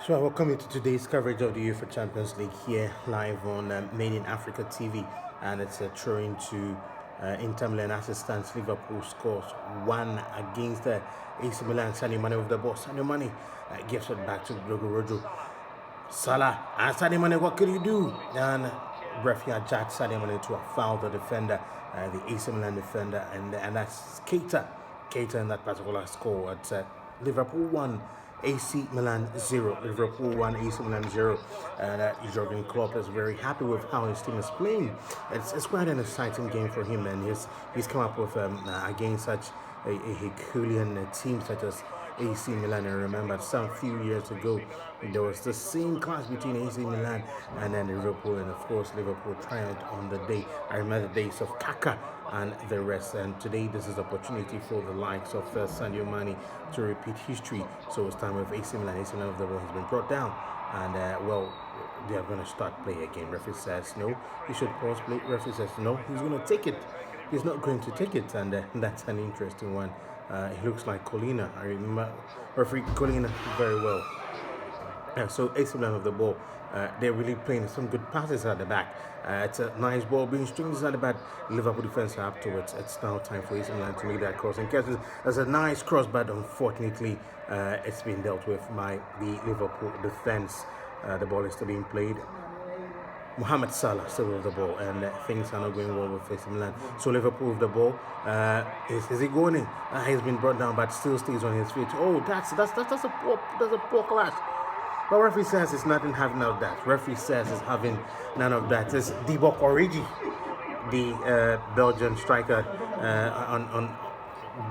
So I welcome you to today's coverage of the UEFA Champions League here live on Made in Africa TV, and it's a throwing to Inter Milan assistance. Liverpool scores one against AC Milan. Sadio Mane with the ball. Sadio Mane gives it back to Rojo. Salah and Sadio Mane, what could you do? And referee adjusts Sadio Mane to a foul the defender, the AC Milan defender, and that's Keita. Keita in that particular score at Liverpool 1. AC Milan 0. Liverpool 1, AC Milan 0. And Jurgen Klopp is very happy with how his team is playing. It's quite an exciting game for him, and he's come up with against such a Herculean team such as AC Milan. And remember, some few years ago, there was the same clash between AC Milan and then Liverpool, and of course, Liverpool triumphed on the day. I remember the days of Kaka and the rest. And today, this is opportunity for the likes of Sadio Mane to repeat history. So it's time with AC Milan. AC Milan of the ball has been brought down, and they are going to start play again. Referee says no, he should pause play. Referee says no, he's going to take it. He's not going to take it, and that's an interesting one. It looks like Colina. I remember referee Colina very well. So AC Milan of the ball, they're really playing some good passes at the back. It's a nice ball being stringed at the back. Liverpool defense afterwards. It's now time for AC Milan to make that cross. And there's a nice cross, but unfortunately, it's been dealt with by the Liverpool defense. The ball is still being played. Mohamed Salah still with the ball, and things are not going well with AC Milan. So Liverpool with the ball. Is he going in? He's been brought down, but still stays on his feet. Oh, that's a poor clash. But referee says it's nothing having none of that. Referee says it's having none of that. It's Divock Origi, the Belgian striker, on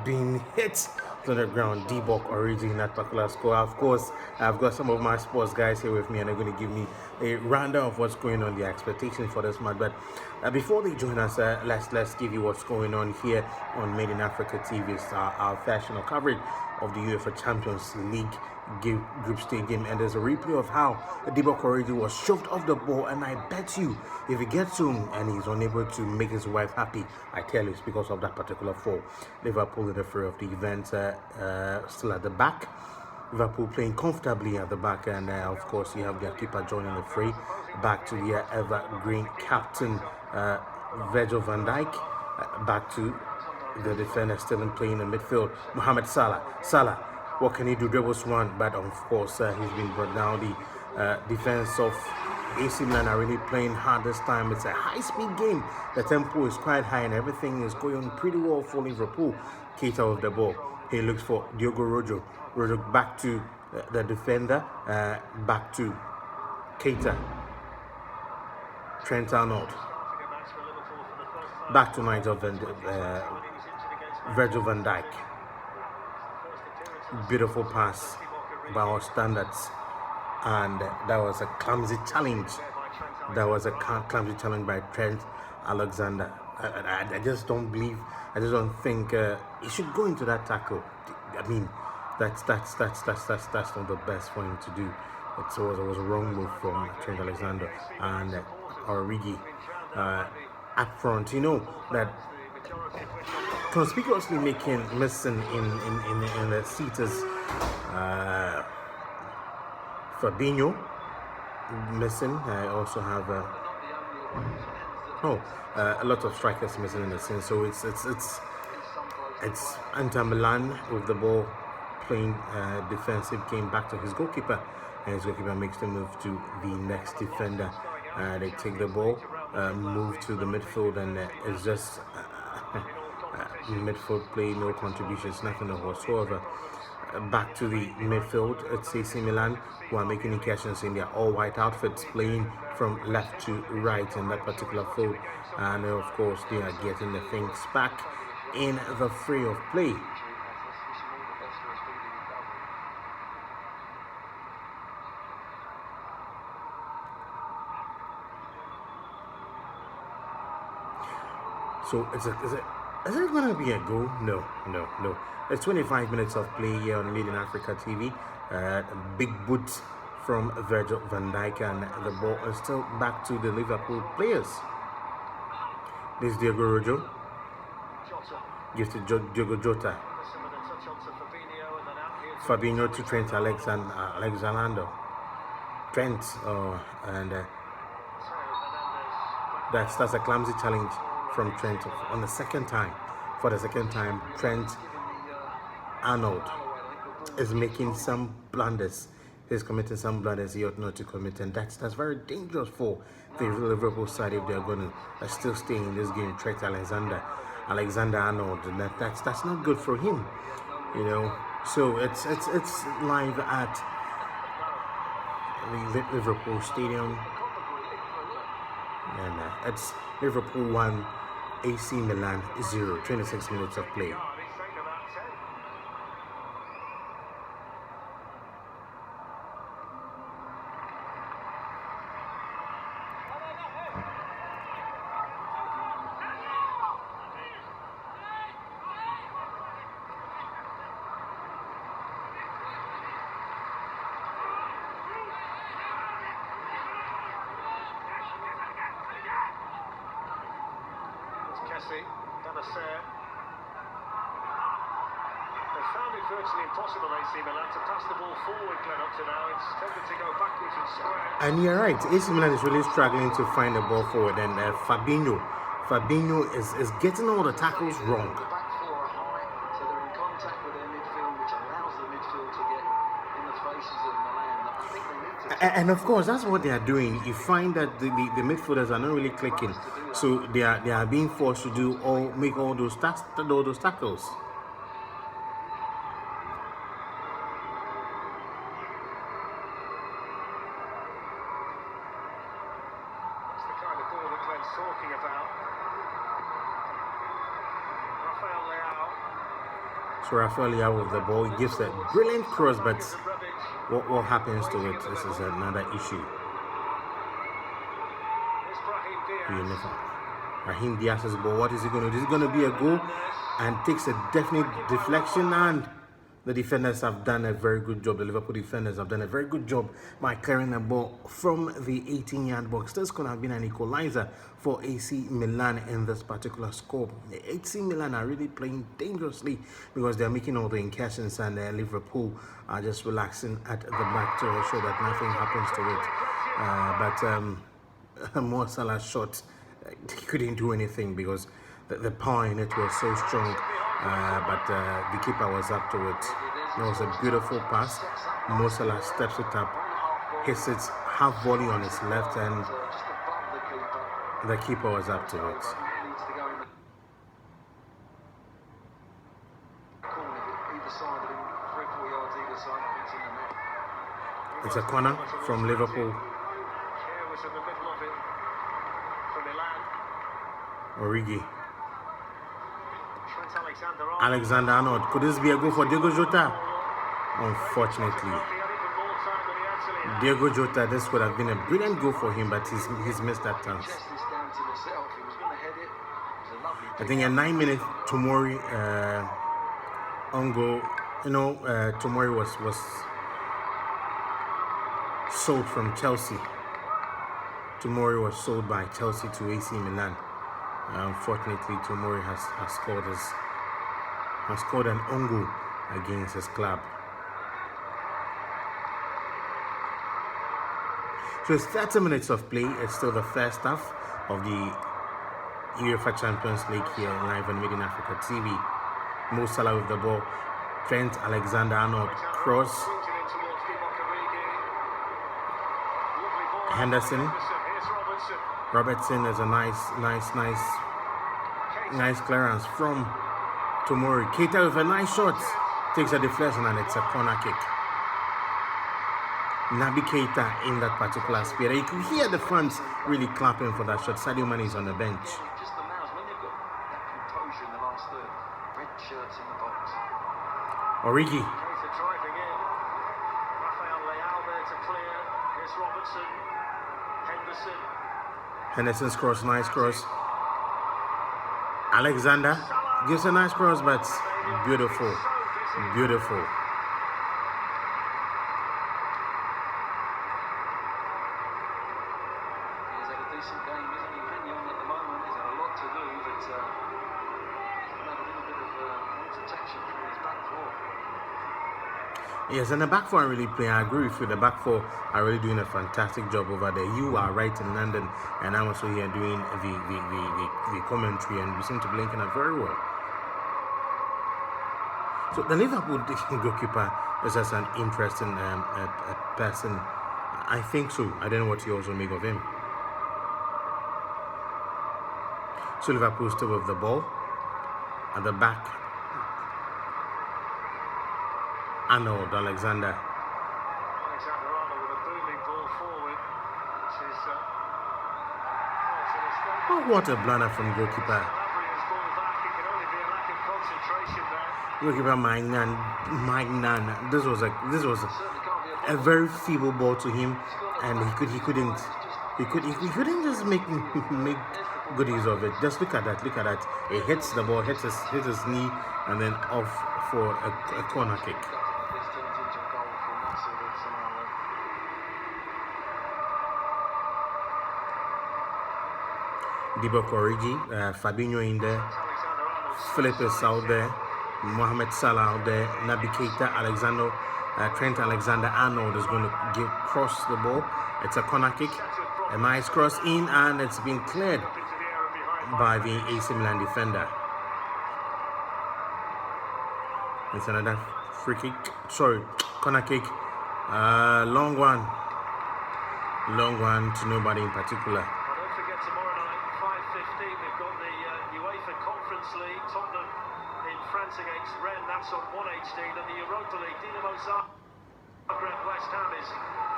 being hit to the ground. Divock Origi in that particular score. Of course, I've got some of my sports guys here with me, and they're going to give me a rundown of what's going on, the expectation for this match. But before they join us, let's give you what's going on here on Made in Africa TV. It's our professional coverage of the UEFA Champions League group stage game, and there's a replay of how Divock Origi was shoved off the ball, and I bet you if he gets home and he's unable to make his wife happy, I tell you it's because of that particular fall. Liverpool in the fray of the event, still at the back. Liverpool playing comfortably at the back, and of course you have their keeper joining the fray. Back to the evergreen captain Virgil van Dijk. Back to the defender still in playing in midfield, Mohamed Salah. What can he do? Dribbles one, but of course he's been brought down. The defense of AC Milan are really playing hard this time. It's a high-speed game. The tempo is quite high, and everything is going pretty well for Liverpool. Keita with the ball. He looks for Diogo Rojo. Rojo back to the defender. Back to Keita. Trent Arnold. Back to Virgil van Dijk. Beautiful pass by our standards, and that was a clumsy challenge. Clumsy challenge by Trent Alexander. I just don't think he should go into that tackle. I mean, that's not the best for him to do. It was a wrong move from Trent Alexander and Origi up front. You know that conspicuously missing in the seat is Fabinho missing. I also have a lot of strikers missing in the scene. So it's Inter Milan with the ball playing defensive game back to his goalkeeper, and his goalkeeper makes the move to the next defender. They take the ball, move to the midfield, and it's just midfield play, no contributions, nothing whatsoever. Back to the midfield, it's AC Milan who are making incursions in their all-white outfits, playing from left to right in that particular field, and of course they are getting the things back in the fray of play. So is it going to be a goal? No. It's 25 minutes of play here on Made in Africa TV. Big boot from Virgil van Dijk, and the ball is still back to the Liverpool players. This is Diogo Rojo. Gives to Diogo Jota. Fabinho to Trent Alexander. Trent, and that's a clumsy challenge from Trent on the second time. For the second time, Trent Arnold is making some blunders. He's committing some blunders he ought not to commit, and that's very dangerous for the Liverpool side if they're going to still stay in this game. Trent Alexander Arnold, and that's not good for him, you know. So it's live at the Liverpool Stadium, and it's Liverpool 1, AC Milan 0. 26 minutes of play. They found it virtually impossible, AC Milan, to pass the ball forward, Glenn, up to now. It's tended to go backwards and square. And you're right, AC Milan is really struggling to find the ball forward, and Fabinho is getting all the tackles wrong. The back four are high, so they're in contact with their midfield, which allows the midfield to get in the faces of Milan. I think they need to... And of course, that's what they are doing. You find that the midfielders are not really clicking, so they are being forced to make all those tackles. Talking about Rafael Leao with the ball, he gives a brilliant cross, but what happens to it? This is another issue. Raheem Diaz's ball. What is he going to do? Is it going to be a goal? And takes a definite deflection, and the defenders have done a very good job. The Liverpool defenders have done a very good job by clearing the ball from the 18-yard box. This could have been an equalizer for AC Milan in this particular score. The AC Milan are really playing dangerously because they're making all the incursions, and Liverpool are just relaxing at the back to ensure that nothing happens to it. But Mo Salah's shot, he couldn't do anything because the power in it was so strong. But the keeper was up to it. It was a beautiful pass. Mo Salah steps it up, hits it half volley on his left, and the keeper was up to it. It's a corner from Liverpool. Origi. Alexander Arnold. Could this be a goal for Diogo Jota? Unfortunately, Diogo Jota, this would have been a brilliant goal for him, but he's missed that chance. I think a 9-minute Tomori on goal. You know, Tomori was sold from Chelsea. Tomori was sold by Chelsea to AC Milan. Unfortunately, Tomori has scored an own goal against his club. So it's 30 minutes of play. It's still the first half of the UEFA Champions League here live on Made in Africa TV. Mo Salah with the ball. Trent Alexander-Arnold cross. Henderson. Robertson is a nice clearance from Tomori. Keita with a nice shot. Takes a deflection, and it's a corner kick. Naby Keita in that particular sphere. You can hear the fans really clapping for that shot. Sadio Mane is on the bench. Just allows, when they've got that composure in the last third, red shirts in the box. Origi. Keita driving in. Rafael Leao there to clear. Here's Robertson. Henderson. Henderson's cross, nice cross. Alexander gives a nice cross, but beautiful. Beautiful. He's had a decent game, isn't he? Pignon at the moment. He's had a lot to do, but he's had a little bit of protection from his back four. Yes, and the back four are really playing. I agree with you. The back four are really doing a fantastic job over there. You are right in London, and I'm also here doing the commentary, and we seem to be linking up very well. So the Liverpool goalkeeper is just an interesting person. I think so. I don't know what you also make of him. So Liverpool still with the ball at the back. Arnold Alexander. Alexander-Arnold with a booming ball forward, which is Oh, what a blunder from goalkeeper. Calabria's ball back. It can only be a lack of concentration there. Goalkeeper Magnan. This was Certainly can't be a very feeble ball to him, and he couldn't just make good use of it. Just look at that. It hits the ball, hits his knee, and then off for a corner kick. This turns into a goal from that sort of scenario. Divock Origi, Fabinho in there, Philip is out there, Mohamed Salah out there, Naby Keita, Trent Alexander-Arnold is going to cross the ball. It's a corner kick, a nice cross in, and it's been cleared by the AC Milan defender. It's another corner kick, long one to nobody in particular. Well, don't forget tomorrow night, 5:15, we've got the UEFA Conference League, Tottenham in France against Rennes, that's on 1HD. Then the Europa League, Dinamo Zagreb, West Ham is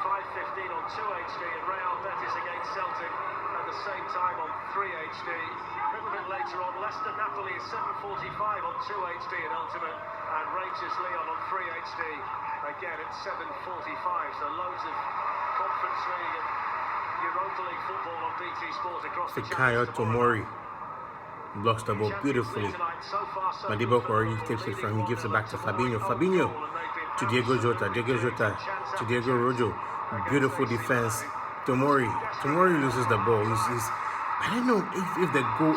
5:15 on 2HD, and Real Betis against Celtic at the same time on 3HD. A little bit later on, Leicester Napoli is 7:45 on 2HD and Ultimate, and Rangers Lyon on 3HD again at 7:45. So loads of Conference League and Europa League football on BT Sport across the Fikayo Tomori blocks the ball beautifully. Divock Origi takes it from him, gives it back to Fabinho to Diego Jota to Diego Rojo. Beautiful defense. Tomori loses the ball. He's I don't know if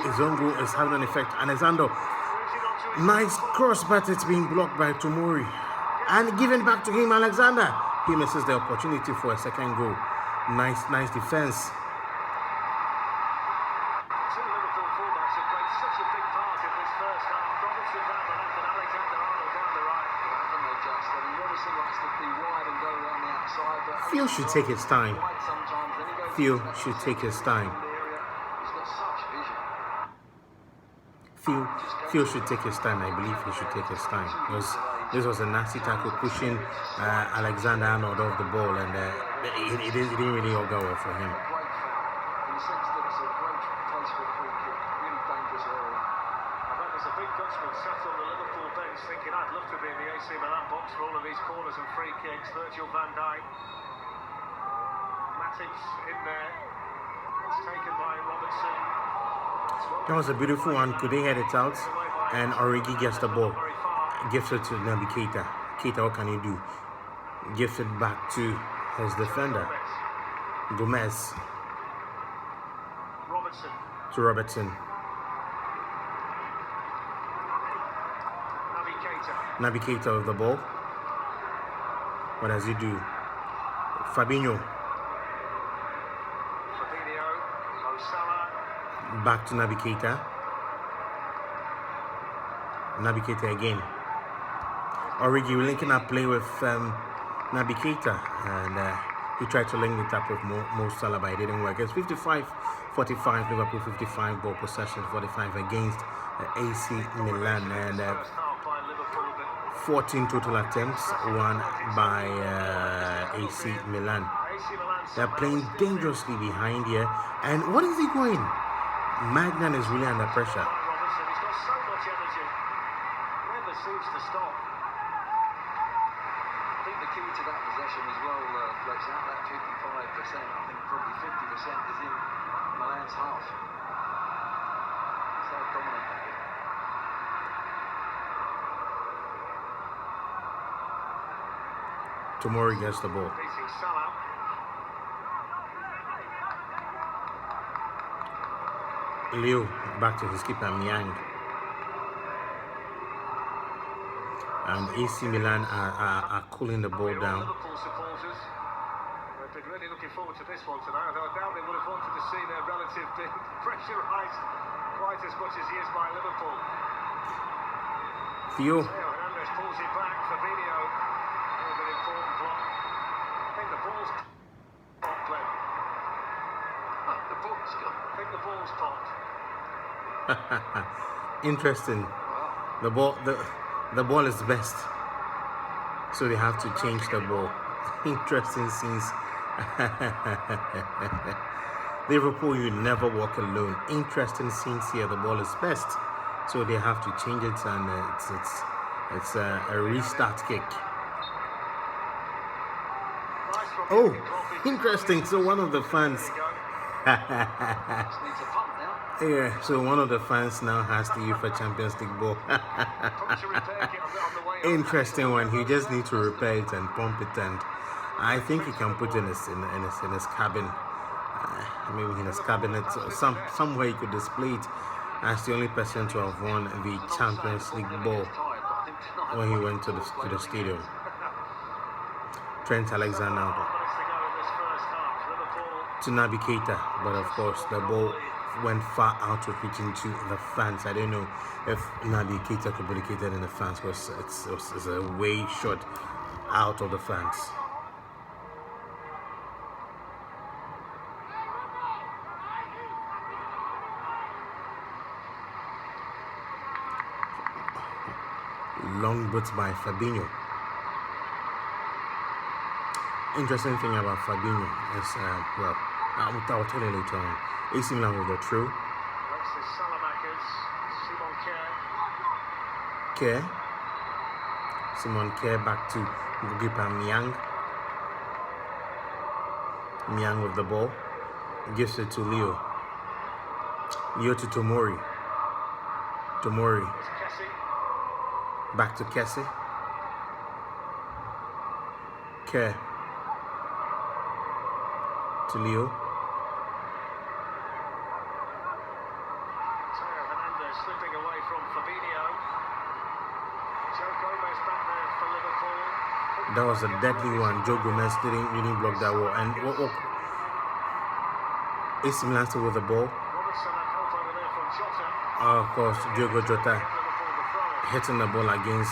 his own goal is having an effect. Alexander, nice cross, but it's being blocked by Tomori, and given back to him. Alexander, he misses the opportunity for a second goal. Nice defense. Two Liverpool fullbacks have played such a big part in this first half. Robertson down the left and Alexander-Arnold down the right. Haven't they just? I mean, Robertson likes to be wide and go around the outside, but Phil should take his time. wide sometimes. Then he goes Phil into that should take his time. in the area. He's got such vision. Phil should take his time. I believe he should take his time, because this was a nasty tackle pushing Alexander-Arnold off the ball, and it didn't really all go well for him. A great foul, in the sense that it's a great place for a free kick. Really dangerous area. I bet there's a big Dutchman sat on the Liverpool bench thinking, I'd love to be in the AC Milan box for all of these corners and free kicks. Virgil van Dijk. Matic in there. It's taken by Robertson. That was a beautiful one. Could they head it out? And Origi gets the ball. Very far. Gives it to Naby Keita. Keita, what can he do? Gives it back to his defender, Gomez, Robertson. to Robertson. Naby Keita. Naby Keita with the ball. What does he do? Fabinho. Fabinho. Mo Salah. Back to Naby Keita. Naby Keita again. Origi linking up play with Naby Keita, and he tried to link it up with Mo Salah, but it didn't work. It's 55-45, Liverpool 55 ball possession, 45 against AC Milan, and First half by Liverpool, but 14 total attempts, won by AC Milan. AC Milan. They're playing dangerously behind here, and what is he going? Magnan is really under pressure. Robertson, he's got so much energy. Never seems to stop. I think the key to that possession as well, Fletch, out that 55%, I think probably 50% is in Milan's half. That's how dominant that is. Tomori gets the ball. Beating Salah. Leo back to his keeper, Miang. and AC Milan are cooling the ball down. Liverpool supporters have been really looking forward to this one tonight. I doubt they would have wanted to see their relative being pressurised quite as much as he is by Liverpool. Theo. Hernandez pulls it back. Fabinho, a little bit important block. I think the ball's popped, Glenn. I think the ball's popped. Interesting. The ball is best, so they have to change the ball. Interesting scenes. Liverpool, you never walk alone. Interesting scenes here. The ball is best, so they have to change it, and it's a restart kick. Oh, interesting. So one of the fans. Yeah, so one of the fans now has the UEFA Champions League ball. Interesting one. He just needs to repair it and pump it, and I think he can put it in his cabin, maybe in his cabinet, or somewhere he could display it as the only person to have won the Champions League ball when he went to the stadium. Trent Alexander-Arnold to Naby Keita, but of course the ball went far out of reach into the fans. I don't know if Naby Keita communicated in the fans, because it's a way shot out of the fans. Long boots by Fabinho. Interesting thing about Fabinho is, well, I'll tell you later on. AC Milan with the throw. Kerr. Simon Kerr back to goalkeeper Niang. Niang with the ball. Gives it to Leo. Leo to Tomori. Tomori. Back to Kessie. Kerr. To Leo. Hernandez slipping away from Fabinho. Joe Gomez back there for Liverpool. That was a deadly one. Joe Gomez didn't really block that wall. And AC Milan still with the ball. Robertson had help over there from Jota. Of course, Diogo Jota hitting the ball against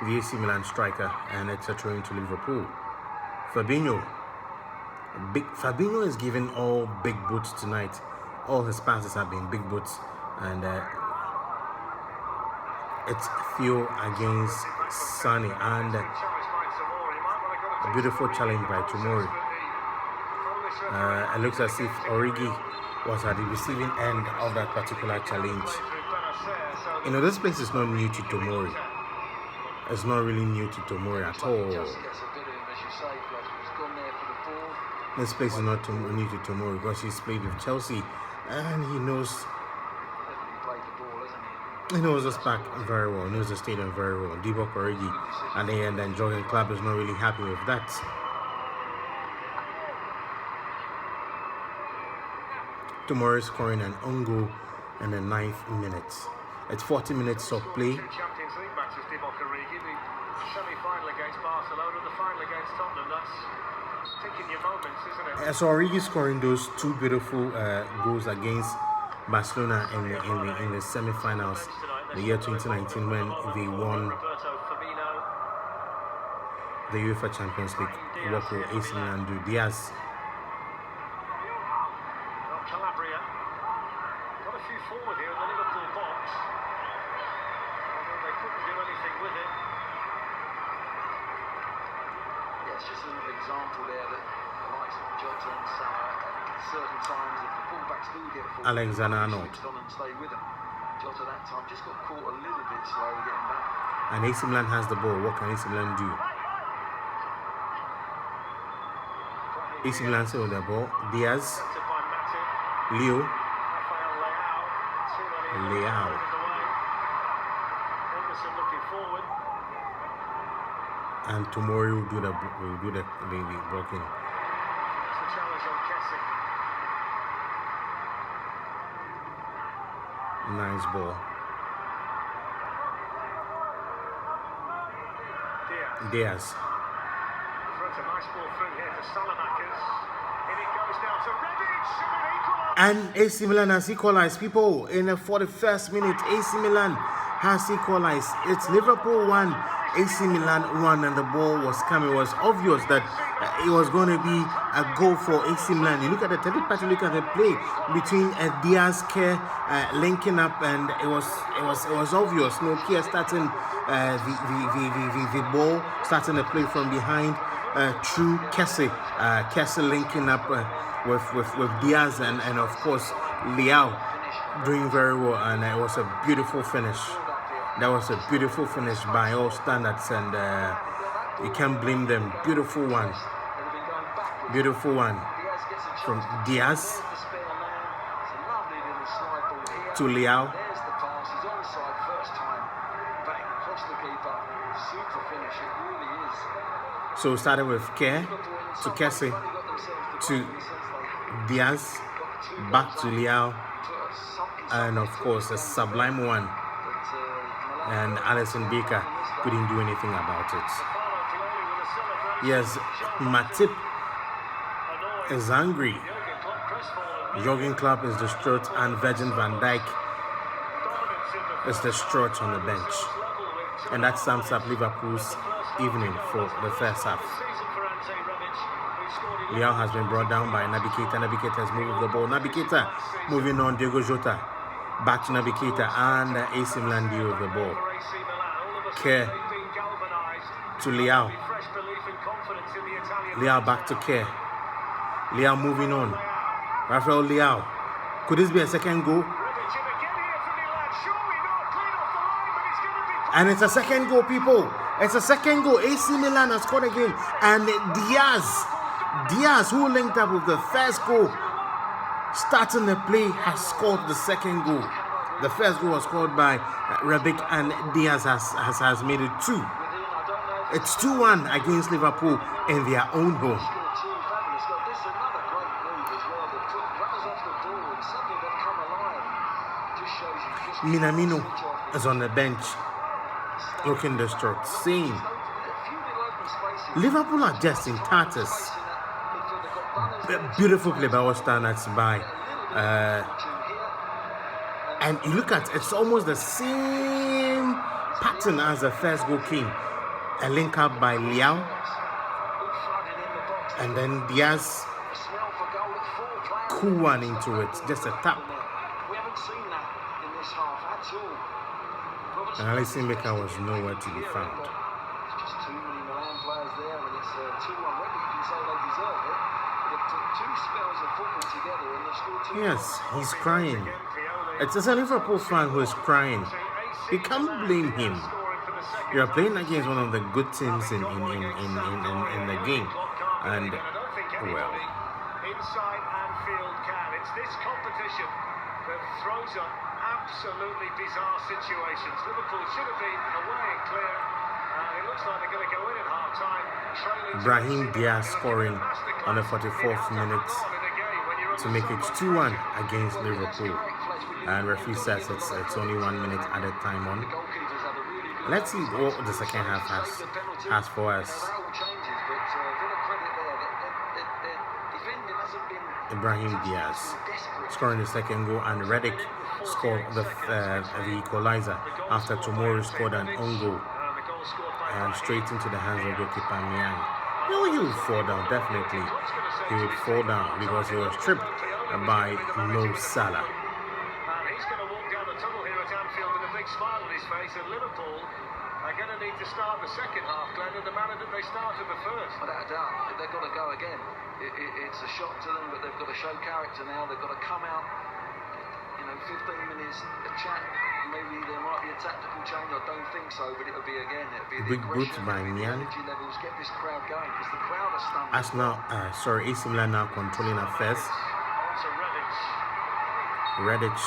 the AC Milan striker, and it's a throw into Liverpool. Fabinho is giving all big boots tonight. All his passes have been big boots, and it's Theo against Sane, and a beautiful challenge by Tomori. It looks as if Origi was at the receiving end of that particular challenge. You know, this place is not new to Tomori. It's not really new to Tomori at all. This place is not new to Tomori, because he's played with Chelsea, and he knows this park very well. He knows the stadium very well. Divock Origi at the end, and Jurgen Klopp is not really happy with that. Tomori scoring an own goal in the 9th minute. It's 40 minutes of play. Champions League matches, Divock Origi, the semi-final against Barcelona, the final against Tottenham. That's taking your moments, isn't it? So Origi scoring those two beautiful goals against Barcelona in the semi-finals, the year 2019, when they won the UEFA Champions League. What will AC Milan do? Diaz. Calabria got a few forward here in the Liverpool box. Although they couldn't do anything with it. Yeah, it's just a little example there that the likes of Jota and Salah at certain times, if the fullbacks do get forward, Alexander-Arnold. and stay with them. Jota that time just got caught a little bit slow getting back. And AC Milan has the ball. What can AC Milan do? AC Milan still with the ball. Diaz. Leo. Leao. And tomorrow we'll do the blocking. That's the challenge on Kessie. Nice ball. Diaz. Throws a nice ball through here to Salamakers. In it goes now to Rebic, and it equalises. And AC Milan has equalized. People, in the 41st minute, AC Milan has equalized. It's Liverpool 1, AC Milan 1, and the ball was coming. It was obvious that it was going to be a goal for AC Milan. You look at the telepath, look at the play between Diaz, Kerr linking up, and it was obvious. No, Kerr starting the ball, starting the play from behind through Kessie. Kessie linking up with Diaz and of course Leao doing very well, and it was a beautiful finish. That was a beautiful finish by all standards, and you can't blame them. Beautiful one from Diaz to Leao. So started with Kerr to Kessie to Diaz, back to Leao, and of course a sublime one, and Alisson Becker couldn't do anything about it. Yes, Matip is angry, Jurgen Klopp is distraught, and Virgil van Dijk is distraught on the bench. And that sums up Liverpool's evening for the first half. Leao has been brought down by Naby Keita. Naby Keita has moved the ball. Naby Keita moving on. Diogo Jota back to Naby Keita, and AC Milan deal with the ball. Kerr to Leao. Leao back to Kerr. Leao moving on. Rafael Leao. Could this be a second goal? And it's a second goal, people. It's a second goal. AC Milan has scored again. And Diaz, who linked up with the first goal, starting the play, has scored the second goal. The first goal was scored by Rebic, and Diaz has made it 2. It's 2-1 against Liverpool in their own home. Minamino is on the bench, looking distraught, saying Liverpool are just in tatters. Beautiful play by all standards by and you look at it's almost the same pattern as the first goal came. A link up by Leao, and then Diaz, cool one into it, just a tap. And Alisson Becker was nowhere to be found. Just too many Milan players there, and it's 2-1. Whether you can say they deserve it, they've took 2 spells of football together and they've scored 2. Yes, he's crying. It's a Liverpool fan who is crying. You can't blame him. You are playing against one of the good teams in the game, and well. Inside Anfield can. It's this competition that throws up absolutely bizarre situations. Liverpool should have been away and clear. It looks like they're going to go in at half-time. Brahim Diaz scoring on the 44th minute to make it 2-1 against Liverpool. And referee says it's only 1 minute at a time on. Let's see what the second half has for us. Ibrahim Diaz scoring the second goal, and Rebic scored the equalizer after Tomori scored an own goal and straight into the hands of goalkeeper Niang. He would fall down, definitely. He would fall down because he was tripped by Mo Salah. He's going to walk down the tunnel here at Anfield with a big smile on his face, and Liverpool are going to need to start the second half, Glenn, in the manner that they started the first. Without a doubt, they've got to go again. It's a shock to them, but they've got to show character now. They've got to come out, 15 minutes, a chat. Maybe there might be a tactical change. I don't think so, but it'll be again. It'll be the Big boot by Niang. Levels, get this crowd going, because the crowd are stunned. AC Milan now controlling affairs. Rebic,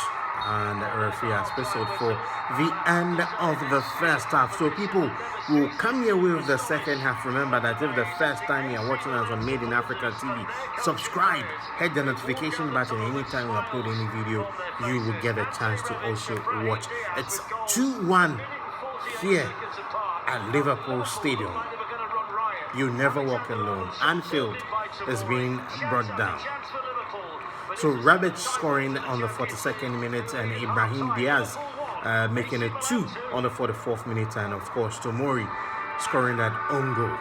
and the referee has whistled for the end of the first half. So people will come here with the second half. Remember that if the first time you are watching us on Made in Africa TV, subscribe, hit the notification button. Anytime we upload any video, you will get a chance to also watch. It's 2-1 here at Liverpool Stadium. You never walk alone. Anfield is being brought down. So Rebic scoring on the 42nd minute and Ibrahim Diaz making it 2 on the 44th minute, and of course Tomori scoring that own goal.